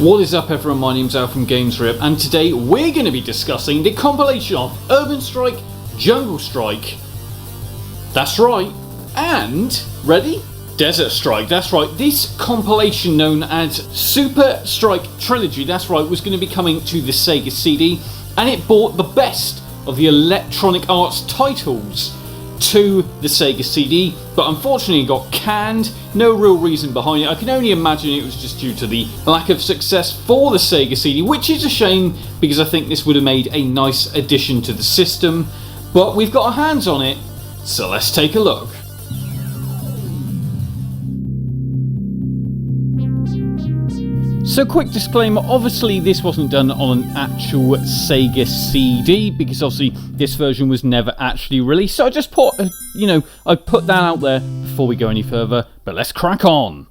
What is up everyone, my name's Al from GamesRip, and today we're going to be discussing the compilation of Urban Strike, Jungle Strike, that's right, and, ready? Desert Strike, that's right. This compilation known as Super Strike Trilogy, that's right, was going to be coming to the Sega CD, and it brought the best of the Electronic Arts titles to the Sega CD, but unfortunately it got canned. No real reason behind it. I can only imagine it was just due to the lack of success for the Sega CD, which is a shame because I think this would have made a nice addition to the system. But we've got our hands on it, so let's take a look. So quick disclaimer, obviously this wasn't done on an actual Sega CD because obviously this version was never actually released. So I just put, I put that out there before we go any further, but let's crack on.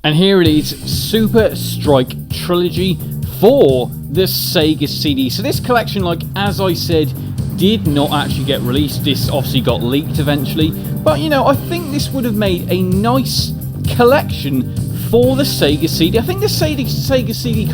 And here it is, Super Strike Trilogy for the Sega CD. So this collection, as I said, did not actually get released. This obviously got leaked eventually. But, I think this would have made a nice collection for the Sega CD. I think the Sega CD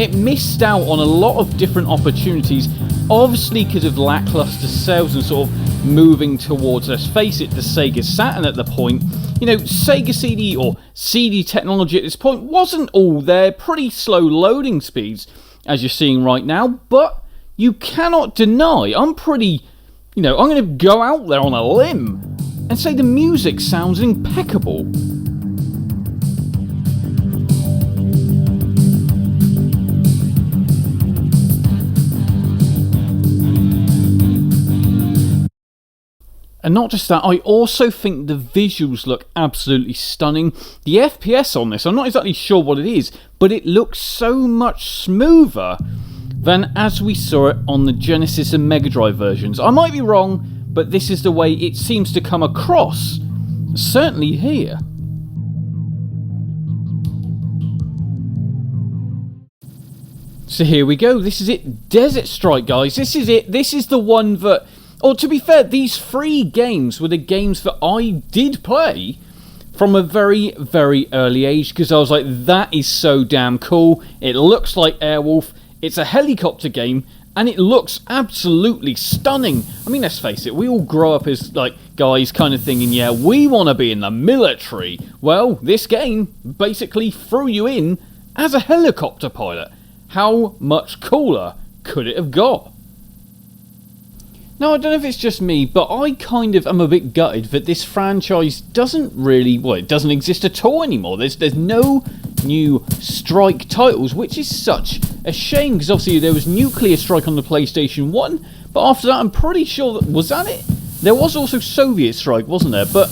it missed out on a lot of different opportunities. Obviously because of lackluster sales and sort of moving towards, let's face it, the Sega Saturn at the point. Sega CD or CD technology at this point wasn't all there. Pretty slow loading speeds, as you're seeing right now. But you cannot deny, I'm going to go out there on a limb and say the music sounds impeccable. And not just that, I also think the visuals look absolutely stunning. The FPS on this, I'm not exactly sure what it is, but it looks so much smoother than as we saw it on the Genesis and Mega Drive versions. I might be wrong, but this is the way it seems to come across, certainly here. So here we go, this is it, Desert Strike, guys. This is it, this is the one that... Or to be fair, these three games were the games that I did play from a very, very early age because I was like, that is so damn cool. It looks like Airwolf, it's a helicopter game, and it looks absolutely stunning. I mean, let's face it, we all grow up as, guys kind of thinking, yeah, we want to be in the military. Well, this game basically threw you in as a helicopter pilot. How much cooler could it have got? Now, I don't know if it's just me, but I am a bit gutted that this franchise doesn't really, it doesn't exist at all anymore. There's no new Strike titles, which is such a shame, because obviously there was Nuclear Strike on the PlayStation 1, but after that I'm pretty sure that, was that it? There was also Soviet Strike, wasn't there? But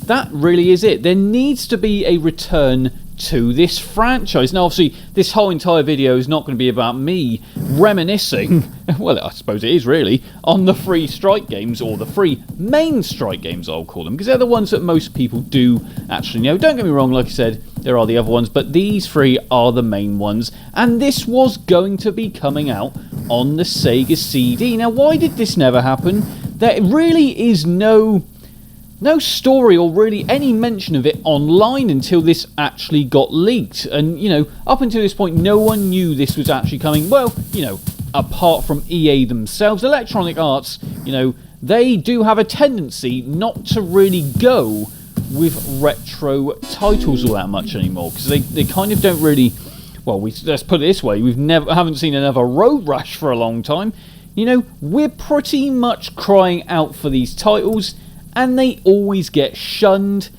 that really is it. There needs to be a return to this franchise. Now obviously this whole entire video is not going to be about me reminiscing, well I suppose it is really, on the free Strike games, or the free main Strike games I'll call them, because they're the ones that most people do actually know. Don't get me wrong, like I said, there are the other ones, but these three are the main ones, and this was going to be coming out on the Sega CD. Now why did this never happen? There really is no story or really any mention of it online until this actually got leaked. And, up until this point, no one knew this was actually coming. Well, apart from EA themselves, Electronic Arts, they do have a tendency not to really go with retro titles all that much anymore, because they kind of don't really... Well, let's put it this way, haven't seen another Road Rash for a long time. You know, we're pretty much crying out for these titles, and they always get shunned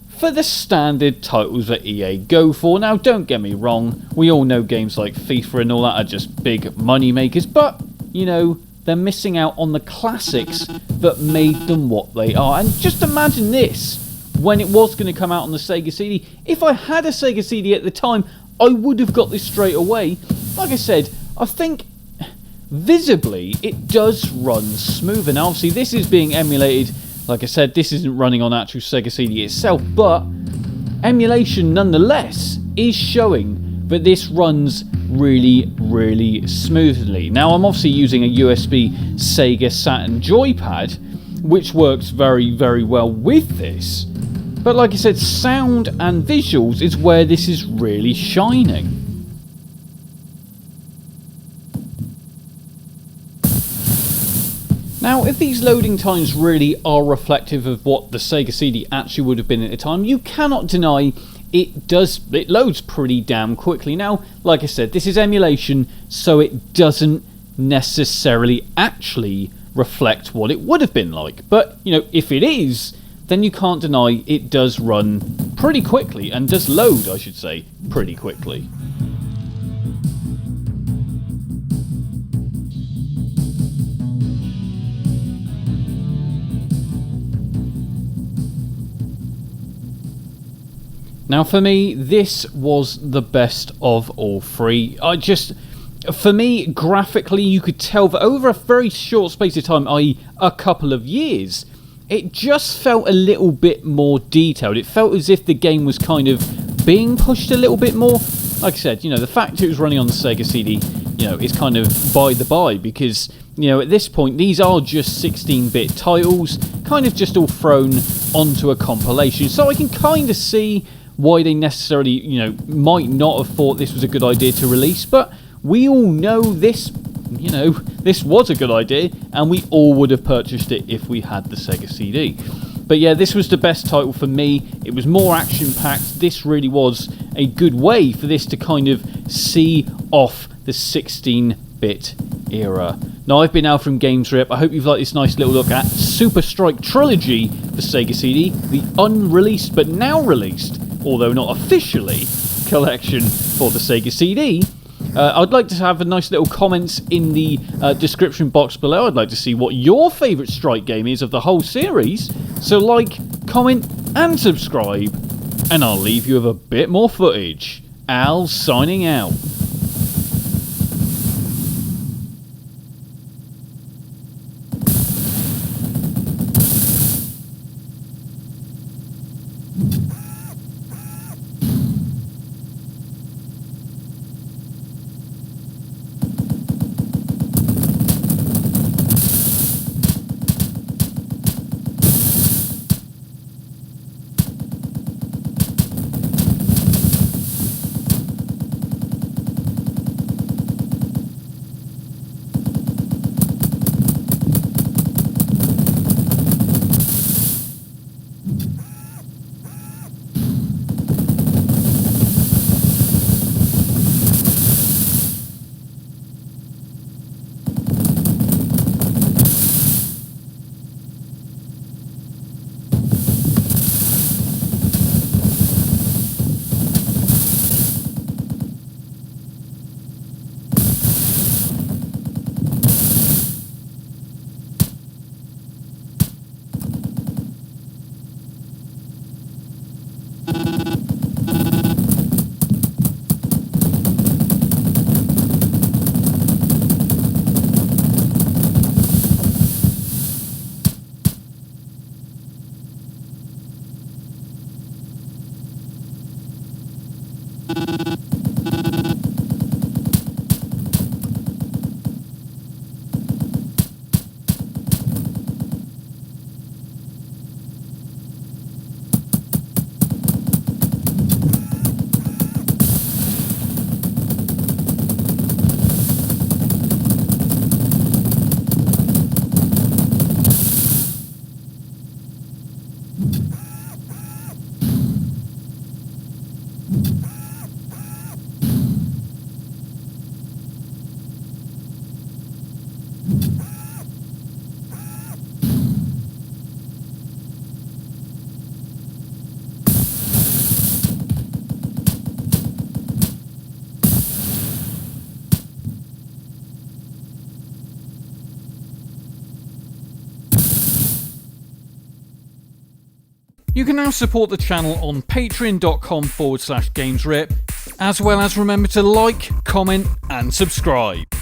for the standard titles that EA go for. Now, don't get me wrong, we all know games like FIFA and all that are just big money makers, but, you know, they're missing out on the classics that made them what they are. And just imagine this, when it was going to come out on the Sega CD. If I had a Sega CD at the time, I would have got this straight away. Like I said, I think visibly it does run smoother. Now obviously this is being emulated, like I said, this isn't running on actual Sega CD itself, but emulation nonetheless is showing that this runs really, really smoothly. Now I'm obviously using a USB Sega Saturn joypad, which works very, very well with this. But like I said, sound and visuals is where this is really shining. Now, if these loading times really are reflective of what the Sega CD actually would have been at the time, you cannot deny it loads pretty damn quickly. Now, like I said, this is emulation, so it doesn't necessarily actually reflect what it would have been like. But, you know, if it is, then you can't deny it does run pretty quickly, and does load, I should say, pretty quickly. Now for me, this was the best of all three. For me, graphically, you could tell that over a very short space of time, i.e. a couple of years, it just felt a little bit more detailed. It felt as if the game was kind of being pushed a little bit more. Like I said, you know, the fact it was running on the Sega CD, you know, is kind of by the by, because, you know, at this point, these are just 16-bit titles, kind of just all thrown onto a compilation. So I can kind of see why they necessarily, you know, might not have thought this was a good idea to release, but we all know this, you know, this was a good idea, and we all would have purchased it if we had the Sega CD. But yeah, this was the best title for me. It was more action-packed. This really was a good way for this to kind of see off the 16-bit era. Now, I've been Al from Games Rip. I hope you've liked this nice little look at Super Strike Trilogy for Sega CD, the unreleased but now released, although not officially, collection for the Sega CD. I'd like to have a nice little comments in the description box below. I'd like to see what your favourite Strike game is of the whole series. So like, comment and subscribe, and I'll leave you with a bit more footage. Al signing out. You can now support the channel on patreon.com/gamesrip, as well as remember to like, comment and subscribe.